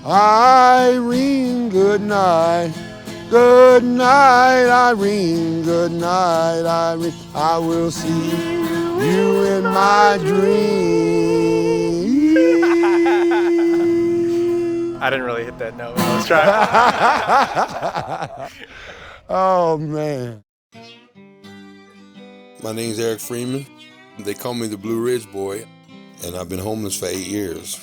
Irene, good night. Good night, Irene. Good night, Irene. I will see you in my dreams. I didn't really hit that note when I was trying. Oh, man. My name's Eric Freeman. They call me the Blue Ridge Boy, and I've been homeless for 8 years.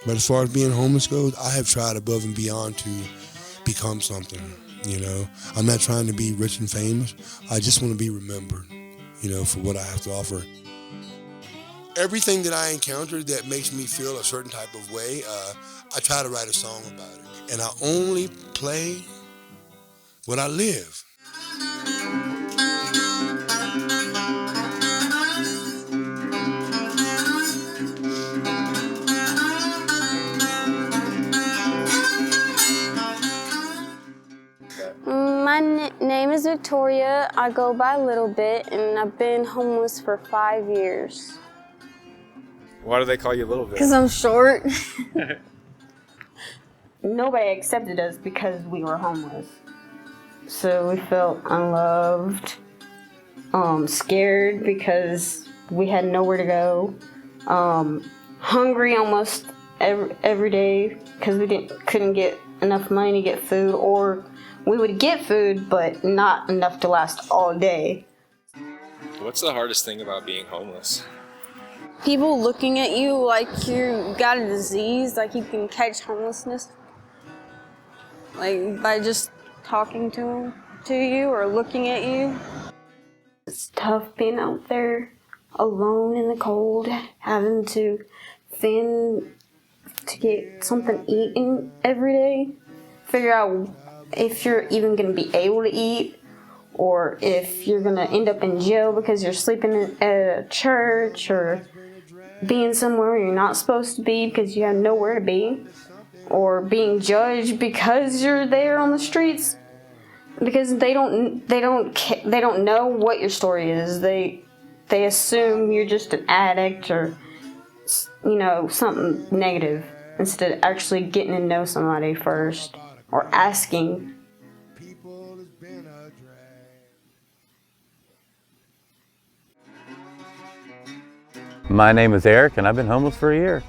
But as far as being homeless goes, I have tried above and beyond to become something, you know. I'm not trying to be rich and famous. I just want to be remembered, you know, for what I have to offer. Everything that I encounter that makes me feel a certain type of way, I try to write a song about it. And I only play what I live. My name is Victoria. I go by Little Bit, and I've been homeless for 5 years. Why do they call you Little Bit? Because I'm short. Nobody accepted us because we were homeless. So we felt unloved, scared because we had nowhere to go, hungry almost every day because we couldn't get enough money to get food, or we would get food but not enough to last all day. What's the hardest thing about being homeless? People looking at you like you got a disease, like you can catch homelessness, like by just talking to you or looking at you. It's tough being out there alone in the cold, having to fend to get something eaten every day, figure out if you're even going to be able to eat, or if you're going to end up in jail because you're sleeping at a church, or being somewhere you're not supposed to be because you have nowhere to be, or being judged because you're there on the streets, because they don't know what your story is. They assume you're just an addict or, you know, something negative, instead of actually getting to know somebody first or asking. My name is Eric, and I've been homeless for a year.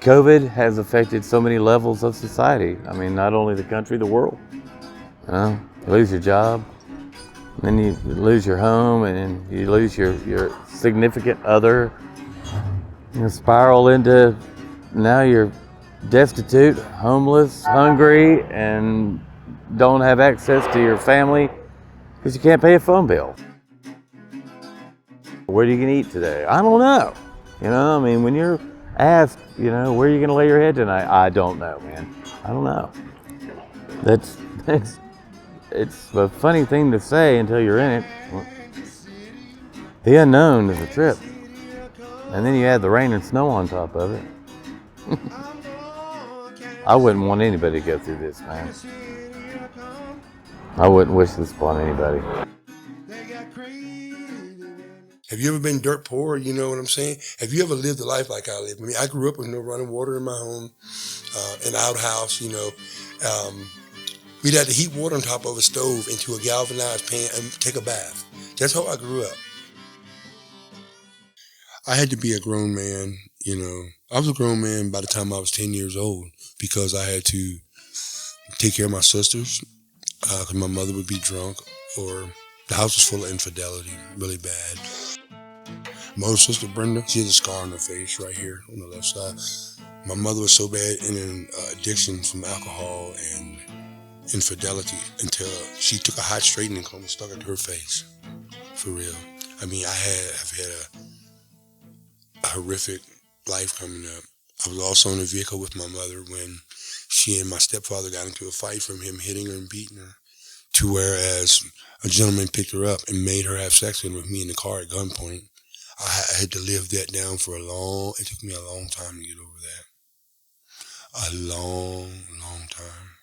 COVID has affected so many levels of society. I mean, not only the country, the world. You lose your job, then you lose your home, and then you lose your significant other. You spiral into, now you're destitute, homeless, hungry, and don't have access to your family because you can't pay a phone bill. Where are you gonna eat today? I don't know. You know, I mean, when you're asked, you know, where are you gonna lay your head tonight? I don't know, man. I don't know. It's a funny thing to say until you're in it. The unknown is a trip. And then you add the rain and snow on top of it. I wouldn't want anybody to go through this, man. I wouldn't wish this upon anybody. Have you ever been dirt poor? You know what I'm saying? Have you ever lived a life like I live? I mean, I grew up with no running water in my home, an outhouse, you know. We'd have to heat water on top of a stove into a galvanized pan and take a bath. That's how I grew up. I had to be a grown man, you know. I was a grown man by the time I was 10 years old because I had to take care of my sisters because my mother would be drunk, or the house was full of infidelity, really bad. My older sister, Brenda, she has a scar on her face right here on the left side. My mother was so bad in an addiction from alcohol and infidelity until she took a hot straightening comb and stuck it to her face. For real. I mean, I've had a horrific life coming up. I was also in a vehicle with my mother when she and my stepfather got into a fight from him hitting her and beating her, to whereas a gentleman picked her up and made her have sex with me in the car at gunpoint. I had to live that down for it took me a long time to get over that. A long, long time.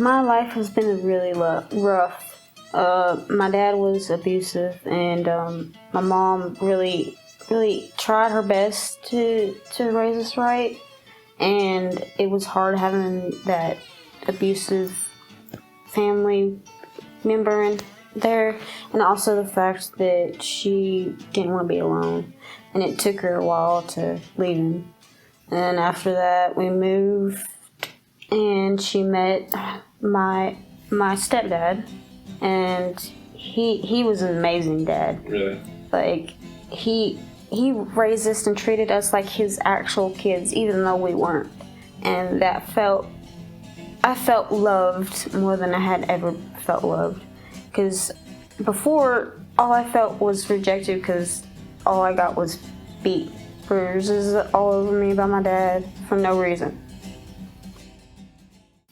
My life has been really rough. My dad was abusive, and my mom really tried her best to raise us right. And it was hard having that abusive family member in there, and also the fact that she didn't want to be alone, and it took her a while to leave him. And after that, we moved, and she met my stepdad, and he was an amazing dad. Really? Like he raised us and treated us like his actual kids, even though we weren't. And I felt loved more than I had ever felt loved. Because before, all I felt was rejected because all I got was beat. Bruises all over me by my dad for no reason.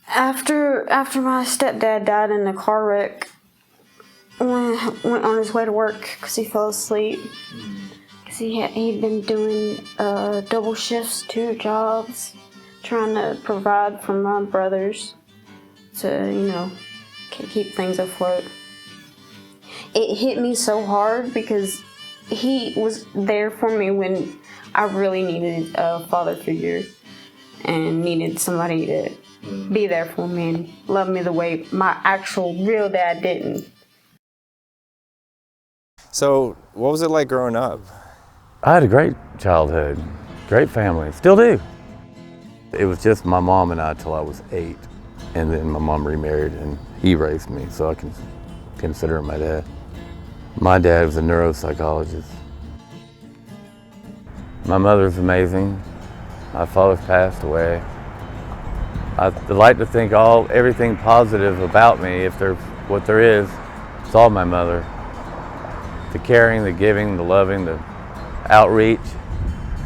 After my stepdad died in a car wreck, went on his way to work because he fell asleep. Because he'd been doing double shifts, 2 jobs, trying to provide for my brothers to, keep things afloat. It hit me so hard because he was there for me when I really needed a father figure and needed somebody to be there for me and love me the way my actual real dad didn't. So, what was it like growing up? I had a great childhood, great family, still do. It was just my mom and I till I was 8, and then my mom remarried and he raised me, so I can consider him my dad. My dad was a neuropsychologist. My mother's amazing. My father's passed away. I'd like to think everything positive about me, if there's what there is, it's all my mother. The caring, the giving, the loving, the outreach,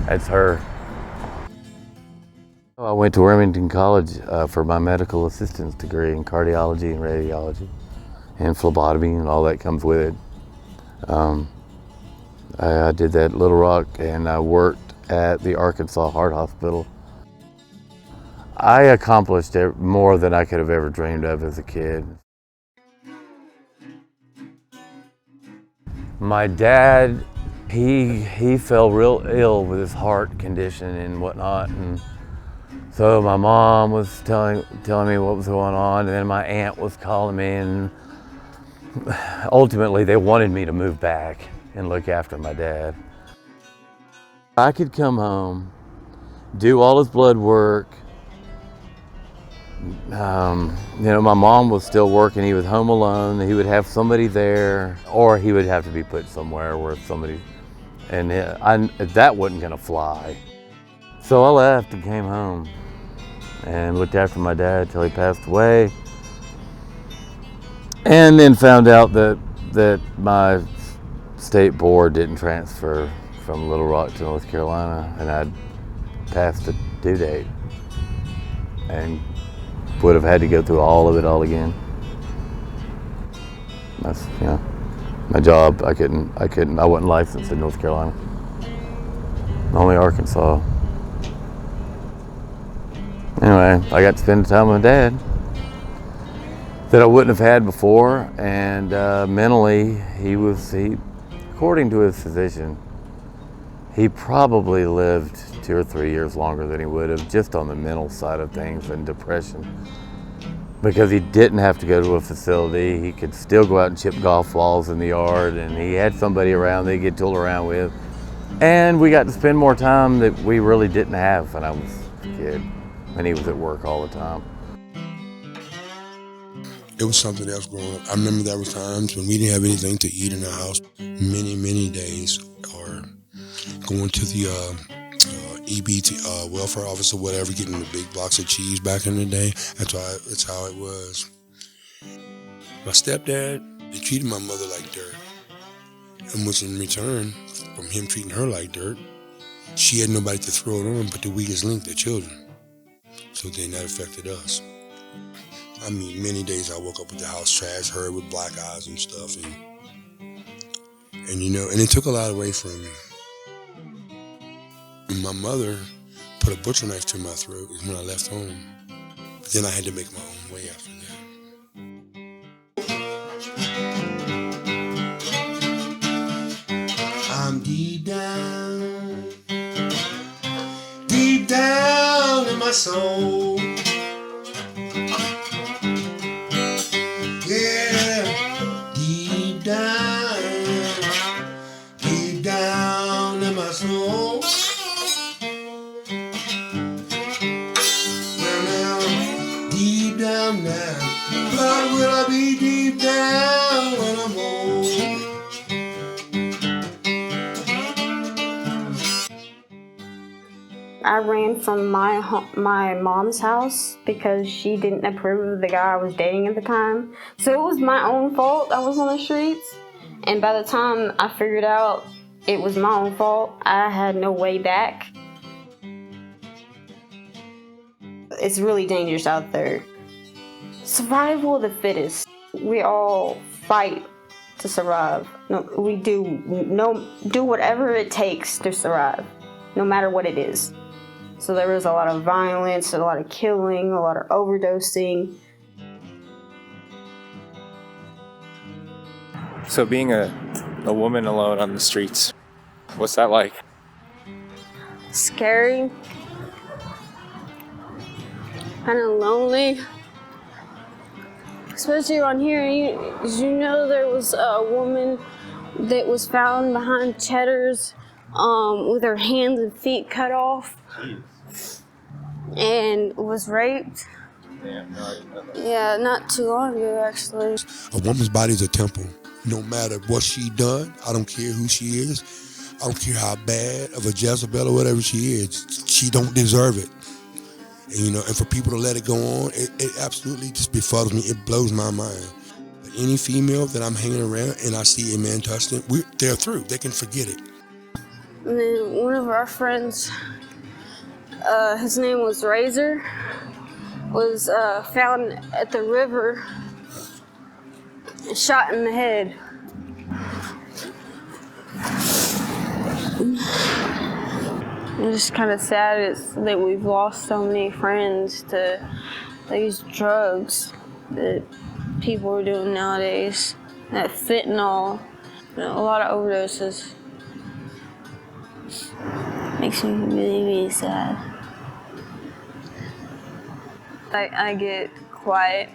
that's her. I went to Wilmington College for my medical assistance degree in cardiology and radiology and phlebotomy and all that comes with it. I did that at Little Rock, and I worked at the Arkansas Heart Hospital. I accomplished more than I could have ever dreamed of as a kid. My dad, he fell real ill with his heart condition and whatnot, and so my mom was telling me what was going on, and then my aunt was calling me, and ultimately they wanted me to move back and look after my dad. I could come home, do all his blood work. My mom was still working. He was home alone. He would have somebody there, or he would have to be put somewhere where somebody, and that wasn't gonna fly. So I left and came home and looked after my dad till he passed away. And then found out that my state board didn't transfer from Little Rock to North Carolina, and I'd passed the due date and would have had to go through all of it all again. That's, my job, I wasn't licensed in North Carolina, only Arkansas. Anyway, I got to spend time with my dad that I wouldn't have had before, and mentally, he according to his physician, he probably lived 2 or 3 years longer than he would have just on the mental side of things and depression. Because he didn't have to go to a facility, he could still go out and chip golf balls in the yard, and he had somebody around that he could tool around with. And we got to spend more time that we really didn't have when I was a kid, when he was at work all the time. It was something else growing up. I remember there was times when we didn't have anything to eat in the house, many days, or going to the EBT welfare office or whatever, getting the big blocks of cheese back in the day. That's how it was. My stepdad, he treated my mother like dirt, and was in return from him treating her like dirt. She had nobody to throw it on but the weakest link, the children. So then that affected us. I mean, many days I woke up with the house trash, her with black eyes and stuff, and it took a lot away from me. And my mother put a butcher knife to my throat when I left home. But then I had to make my own way after that. soul. Yeah, deep down in my soul. Well, now, deep down now, but will I be deep down when I'm old? I ran from my mom's house because she didn't approve of the guy I was dating at the time. So it was my own fault I was on the streets. And by the time I figured out it was my own fault, I had no way back. It's really dangerous out there. Survival of the fittest. We all fight to survive. No, we do whatever it takes to survive, no matter what it is. So there was a lot of violence, a lot of killing, a lot of overdosing. So being a woman alone on the streets, what's that like? Scary. Kind of lonely. Especially on here, you know there was a woman that was found behind Cheddar's with her hands and feet cut off. And was raped. Yeah, not too long ago, actually. A woman's body is a temple. No matter what she done, I don't care who she is. I don't care how bad of a Jezebel or whatever she is. She don't deserve it. And, and for people to let it go on, it absolutely just befuddles me. It blows my mind. But any female that I'm hanging around and I see a man touching it, they're through. They can forget it. And then one of our friends, his name was Razor, was found at the river and shot in the head. It's just kind of sad that we've lost so many friends to these drugs that people are doing nowadays. That fentanyl, a lot of overdoses. Makes me really, really sad. I get quiet,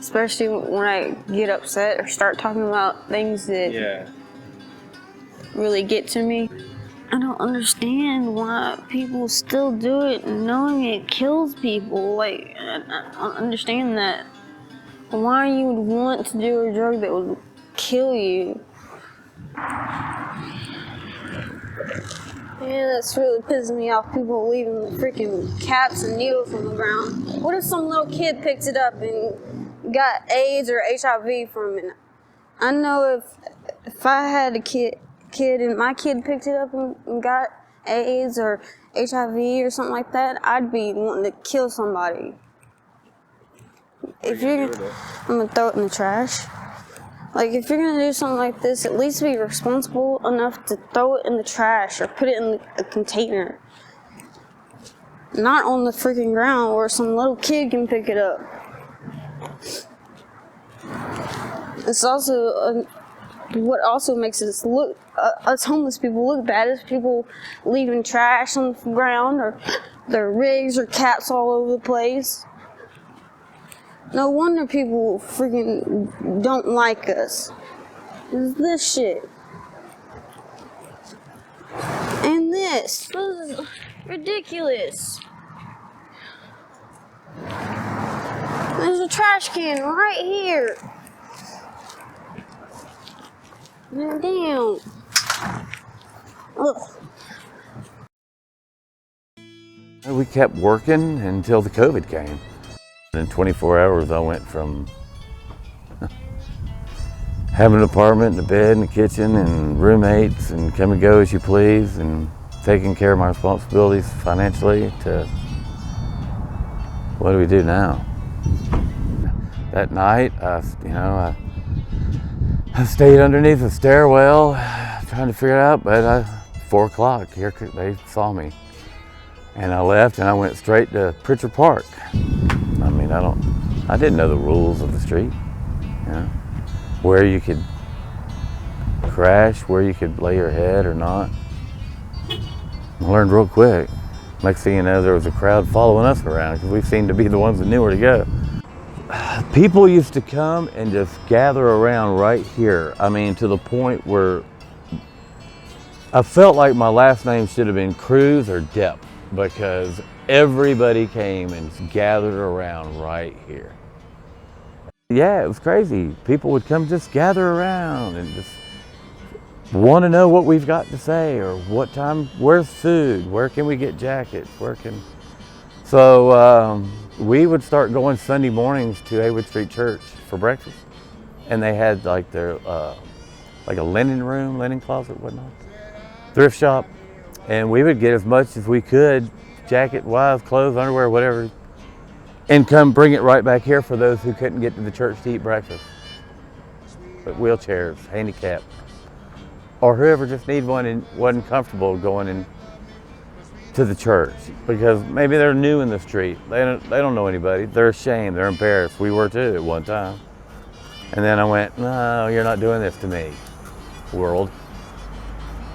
especially when I get upset or start talking about things that really get to me. I don't understand why people still do it knowing it kills people. I don't understand that. Why you would want to do a drug that would kill you. Man, that's really pissing me off. People leaving the freaking caps and needles on the ground. What if some little kid picks it up and got AIDS or HIV from it? I know if I had a kid and my kid picked it up and got AIDS or HIV or something like that, I'd be wanting to kill somebody. I'm gonna throw it in the trash. If you're gonna do something like this, at least be responsible enough to throw it in the trash or put it in a container. Not on the freaking ground where some little kid can pick it up. It's also what also makes us us homeless people look bad is people leaving trash on the ground or their rigs or caps all over the place. No wonder people freaking don't like us. It's this shit. And this. This is ridiculous. There's a trash can right here. Damn. Ugh. We kept working until the COVID came. In 24 hours, I went from having an apartment and a bed and a kitchen and roommates and come and go as you please and taking care of my responsibilities financially to what do we do now? That night, I stayed underneath the stairwell trying to figure it out, but 4 o'clock, here they saw me. And I left and I went straight to Pritchard Park. I didn't know the rules of the street, where you could crash, where you could lay your head or not. I learned real quick. Next thing you know, there was a crowd following us around because we seemed to be the ones that knew where to go. People used to come and just gather around right here. I mean, to the point where I felt like my last name should have been Cruz or Depp, because everybody came and gathered around right here. Yeah, it was crazy. People would come just gather around and just want to know what we've got to say, or what time, where's food, where can we get jackets, So we would start going Sunday mornings to Haywood Street Church for breakfast. And they had like their, like a linen room, linen closet, whatnot, thrift shop. And we would get as much as we could, jacket-wise, clothes, underwear, whatever, and come bring it right back here for those who couldn't get to the church to eat breakfast. But wheelchairs, handicapped, or whoever just needed one and wasn't comfortable going in to the church because maybe they're new in the street. They don't know anybody. They're ashamed. They're embarrassed. We were too at one time. And then I went, no, you're not doing this to me, world.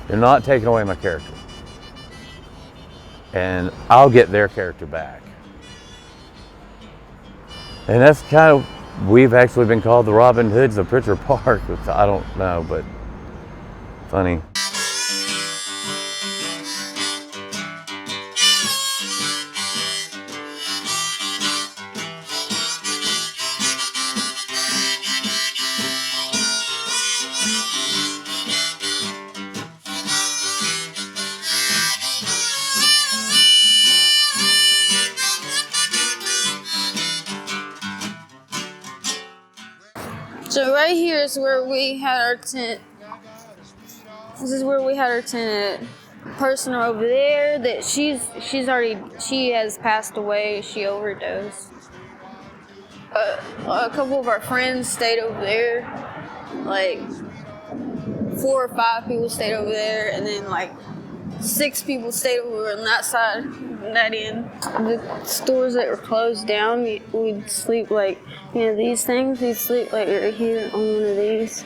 You're not taking away my character. And I'll get their character back. And that's kind of, we've actually been called the Robin Hoods of Pritchard Park, which I don't know, but funny. So right here is where we had our tent. This is where we had our tent at. Person over there that she has passed away. She overdosed. A couple of our friends stayed over there. Like 4 or 5 people stayed over there, and then like 6 people stayed over on that side, that end. The stores that were closed down, we'd sleep like, these things, we'd sleep like right here on one of these.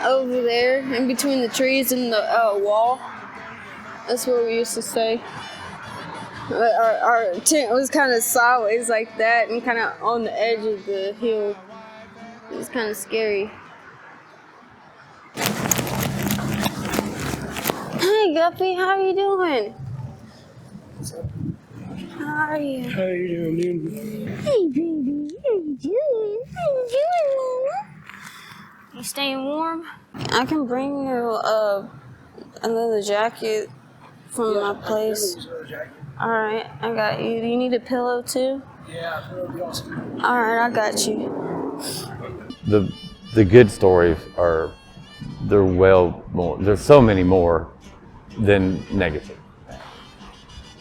Over there, in between the trees and the wall, that's where we used to stay. Our tent was kind of sideways like that and kind of on the edge of the hill. It was kind of scary. Hey Guppy, how are you doing? How are you? How you doing, dude? Hey baby, how you doing? How you doing, Mama? You staying warm? I can bring you another jacket from my place. Alright, I got you. Do you need a pillow too? Yeah, that would be awesome. Alright, I got you. The good stories are, there's so many more than negative.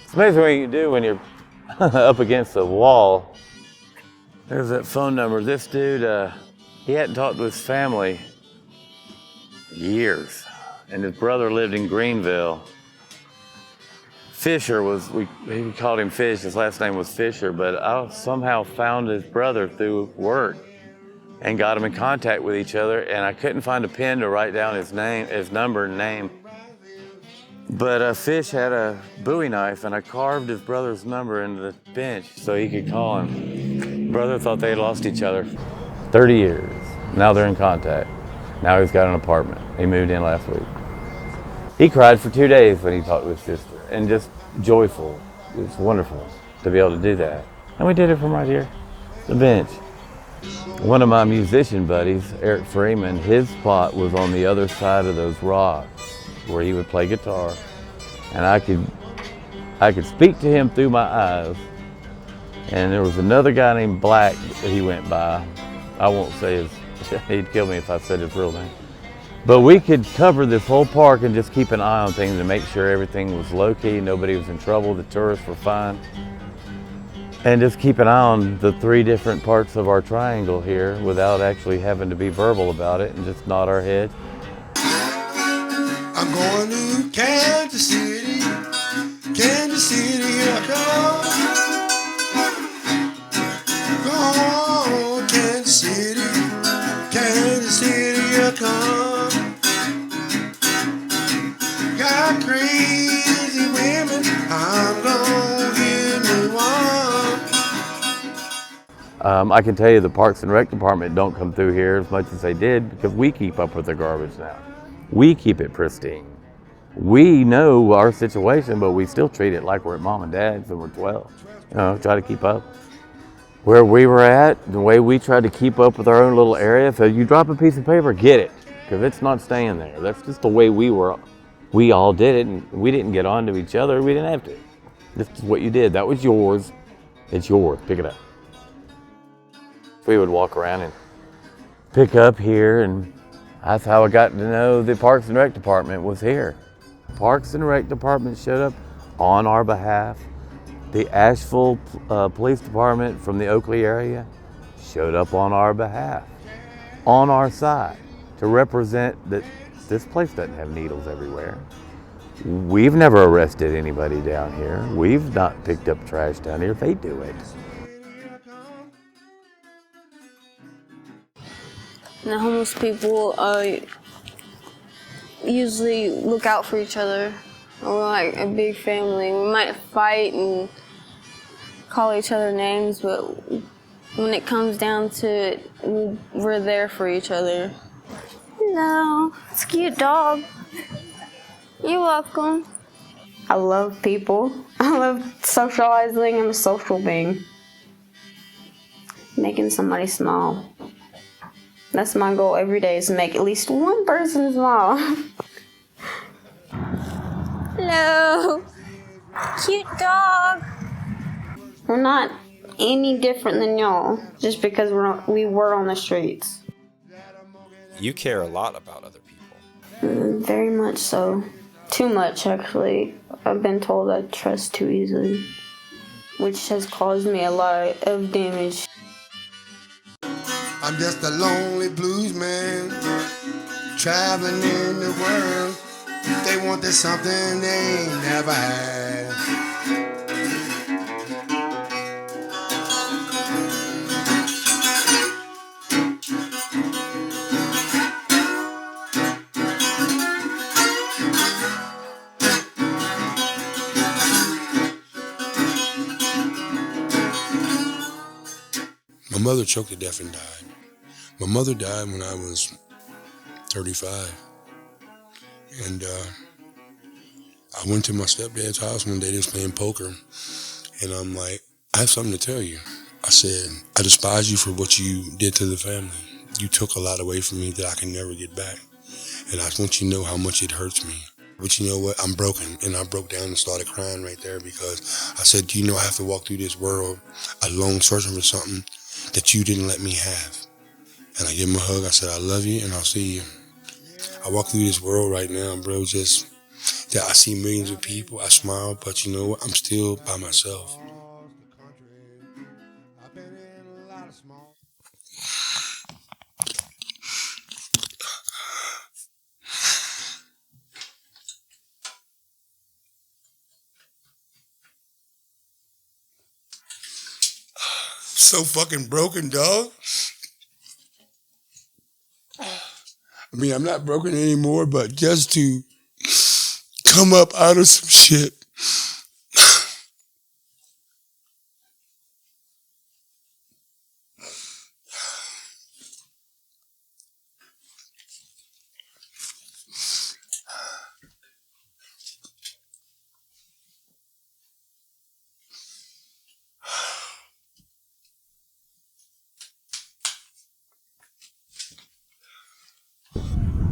It's amazing what you can do when you're up against a wall. There's that phone number. This dude, he hadn't talked to his family years, and his brother lived in Greenville. Fisher we called him Fish, his last name was Fisher, but I somehow found his brother through work and got him in contact with each other, and I couldn't find a pen to write down his number and name. But Fish had a Bowie knife, and I carved his brother's number into the bench so he could call him. Brother thought they had lost each other 30 years. Now they're in contact. Now he's got an apartment. He moved in last week. He cried for 2 days when he talked to his sister, and just joyful. It was wonderful to be able to do that. And we did it from right here, the bench. One of my musician buddies, Eric Freeman, his spot was on the other side of those rocks where he would play guitar, and I could speak to him through my eyes. And there was another guy named Black that he went by. I won't say he'd kill me if I said his real name. But we could cover this whole park and just keep an eye on things and make sure everything was low-key, nobody was in trouble, the tourists were fine. And just keep an eye on the 3 different parts of our triangle here without actually having to be verbal about it, and just nod our head. I'm going to Kansas City, here I come. Go on, Kansas City, here I come. Got crazy women, I'm gone. I can tell you the Parks and Rec Department don't come through here as much as they did because we keep up with the garbage now. We keep it pristine. We know our situation, but we still treat it like we're at mom and dad's and we're 12. You know, try to keep up. Where we were at, the way we tried to keep up with our own little area, so you drop a piece of paper, get it, because it's not staying there. That's just the way we were. We all did it, and we didn't get on to each other. We didn't have to. This is what you did. That was yours. It's yours. Pick it up. We would walk around and pick up here, and that's how I got to know the Parks and Rec Department was here. Parks and Rec Department showed up on our behalf. The Asheville Police Department from the Oakley area showed up on our behalf, on our side, to represent that this place doesn't have needles everywhere. We've never arrested anybody down here. We've not picked up trash down here. They do it. And the homeless people usually look out for each other. We're like a big family. We might fight and call each other names, but when it comes down to it, we're there for each other. Hello, it's a cute dog. You're welcome. I love people. I love socializing. I'm a social being. Making somebody smile. That's my goal every day, is to make at least one person smile. Hello, cute dog. We're not any different than y'all, just because we were on the streets. You care a lot about other people. Very much so. Too much, actually. I've been told I trust too easily, which has caused me a lot of damage. I'm just a lonely blues man, traveling in the world. They want this something they ain't never had. My mother choked to death and died. My mother died when I was 35. And I went to my stepdad's house one day, they was playing poker. And I'm like, I have something to tell you. I said, I despise you for what you did to the family. You took a lot away from me that I can never get back. And I just want you to know how much it hurts me. But you know what? I'm broken. And I broke down and started crying right there because I said, do you know I have to walk through this world alone searching for something that you didn't let me have? And I gave him a hug. I said, I love you and I'll see you. I walk through this world right now, bro, just that I see millions of people. I smile, but you know what? I'm still by myself. So fucking broken, dog. I mean, I'm not broken anymore, but just to come up out of some shit.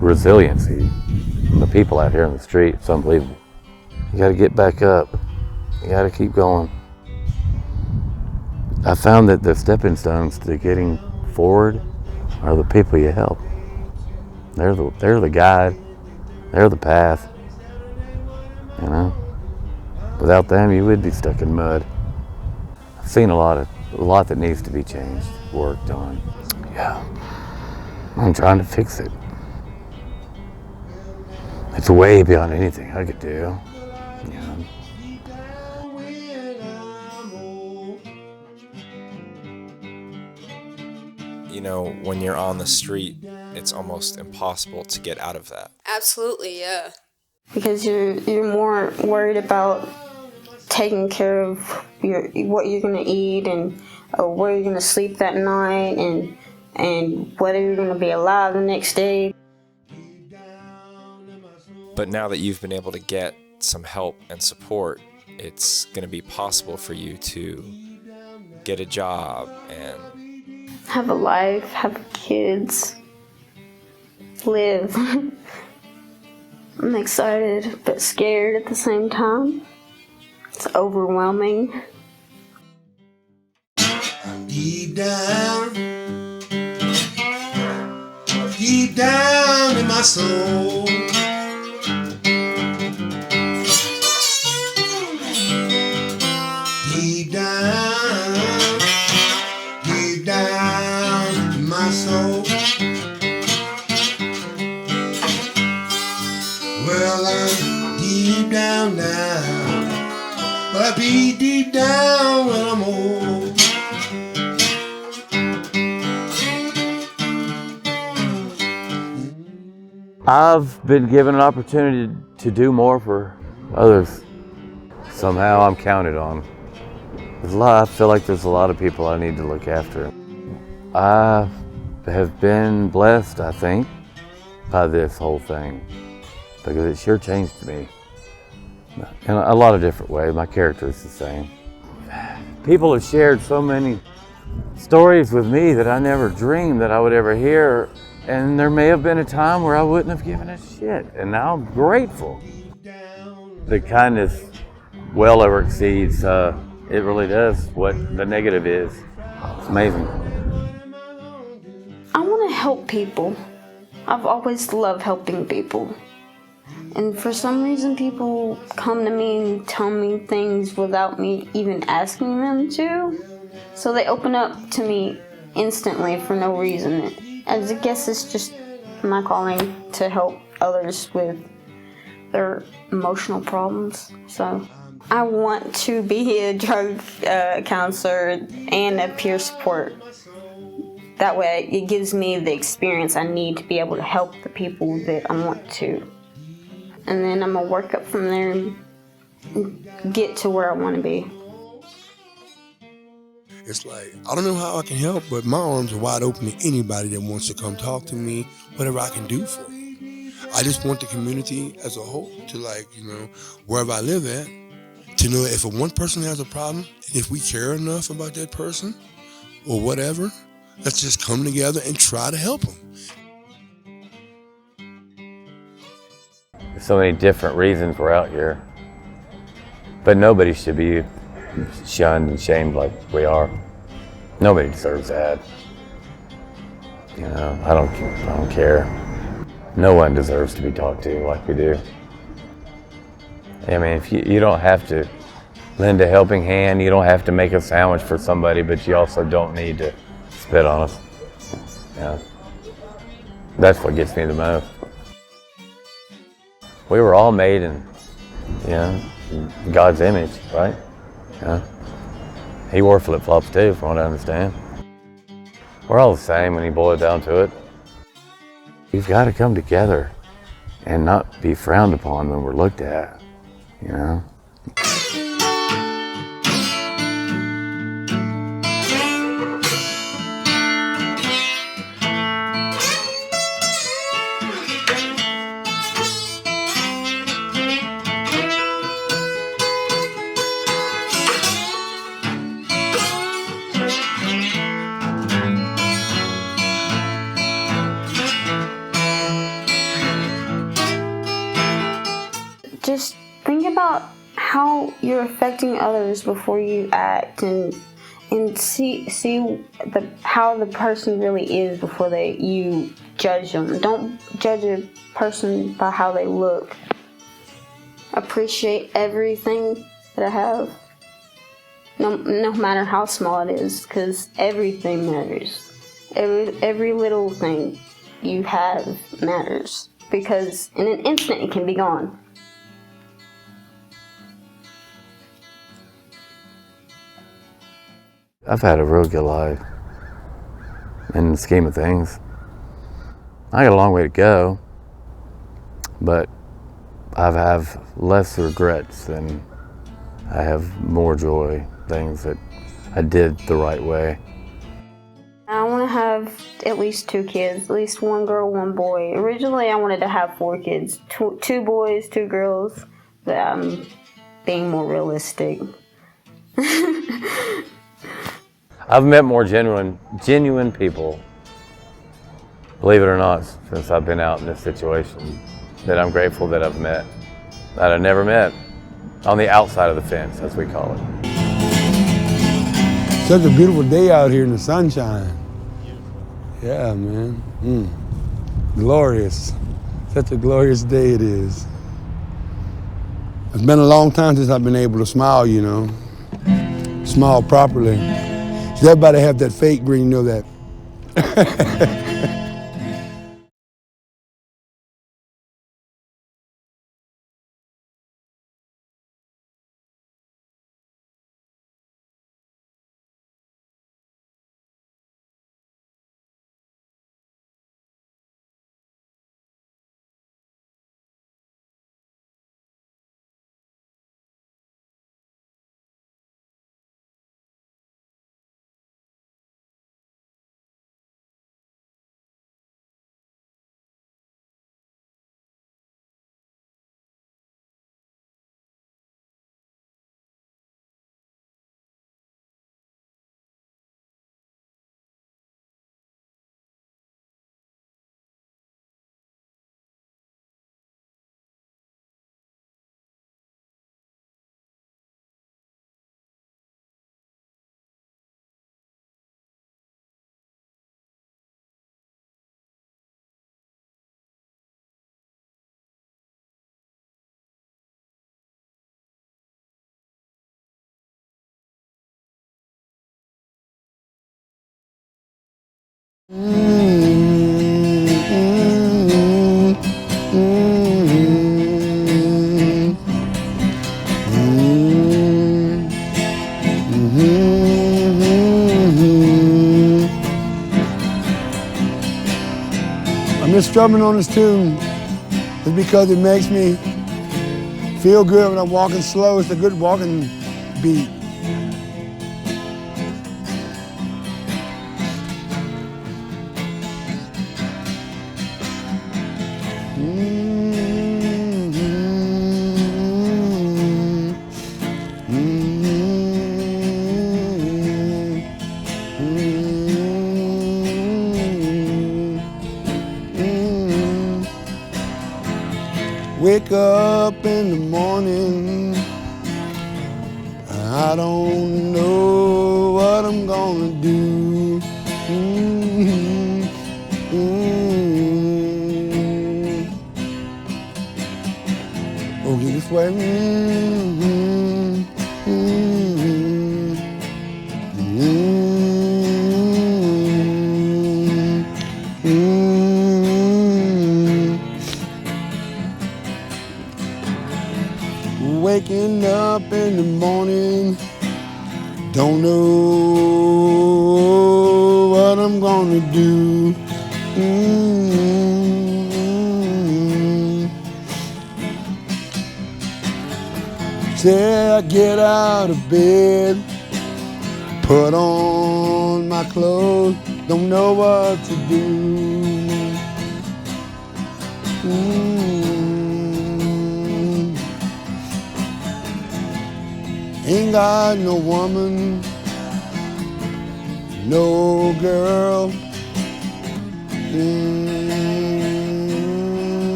Resiliency. The people out here in the street, it's unbelievable. You gotta get back up. You gotta keep going. I found that the stepping stones to getting forward are the people you help. They're the guide. They're the path. You know? Without them, you would be stuck in mud. I've seen a lot that needs to be changed, worked on. Yeah. I'm trying to fix it. It's way beyond anything I could do. You know? You know, when you're on the street, it's almost impossible to get out of that. Absolutely, yeah. Because you're more worried about taking care of what you're gonna eat and where you're gonna sleep that night and whether you're gonna be alive the next day. But now that you've been able to get some help and support, it's going to be possible for you to get a job and Have a life, have kids, live. I'm excited but scared at the same time. It's overwhelming. Deep down in my soul, deep down in my soul. Well, I'm deep down now, but I'll be deep down when I'm old. I've been given an opportunity to do more for others. Somehow I'm counted on. I feel like there's a lot of people I need to look after. I have been blessed, I think, by this whole thing, because it sure changed me in a lot of different ways. My character is the same. People have shared so many stories with me that I never dreamed that I would ever hear, and there may have been a time where I wouldn't have given a shit, and now I'm grateful. The kindness well over exceeds, it really does what the negative is. It's amazing. I want to help people. I've always loved helping people. And for some reason, people come to me and tell me things without me even asking them to. So they open up to me instantly for no reason. I guess it's just my calling to help others with their emotional problems. So I want to be a drug counselor and a peer support. That way it gives me the experience I need to be able to help the people that I want to. And then I'm going to work up from there and get to where I want to be. It's like, I don't know how I can help, but my arms are wide open to anybody that wants to come talk to me, whatever I can do for you. I just want the community as a whole to, like, wherever I live at, to know if one person has a problem, and if we care enough about that person or whatever, let's just come together and try to help them. There's so many different reasons we're out here, but nobody should be shunned and shamed like we are. Nobody deserves that. I don't care. No one deserves to be talked to like we do. I mean, if you don't have to lend a helping hand, you don't have to make a sandwich for somebody, but you also don't need to spit on us. That's what gets me the most. We were all made in, God's image, right? He wore flip-flops too, from what I understand. We're all the same when you boil it down to it. We've got to come together and not be frowned upon when we're looked at, Just think about how you're affecting others before you act, and see how the person really is before you judge them. Don't judge a person by how they look. Appreciate everything that I have, no matter how small it is, because everything matters. Every little thing you have matters, because in an instant it can be gone. I've had a real good life in the scheme of things. I got a long way to go, but I have less regrets than I have more joy, things that I did the right way. I want to have at least 2 kids, at least 1 girl, 1 boy. Originally, I wanted to have 4 kids, 2 boys, 2 girls, but I'm being more realistic. I've met more genuine people, believe it or not, since I've been out in this situation, that I'm grateful that I've met, that I never met on the outside of the fence, as we call it. Such a beautiful day out here in the sunshine. Yeah, man. Glorious. Such a glorious day it is. It's been a long time since I've been able to smile, you know. Smile properly. Everybody have that fake grin, you know that. I'm just strumming on this tune. It's because it makes me feel good when I'm walking slow. It's a good walking beat. Wake up in the morning, I don't know what I'm gonna do. Okay, this way. Waking up in the morning, don't know what I'm gonna do. Till I get out of bed, put on my clothes, don't know what to do. Ain't got no woman, no girl.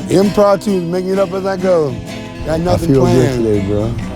Improv too, making it up as I go. Got nothing planned. I feel good today, bro.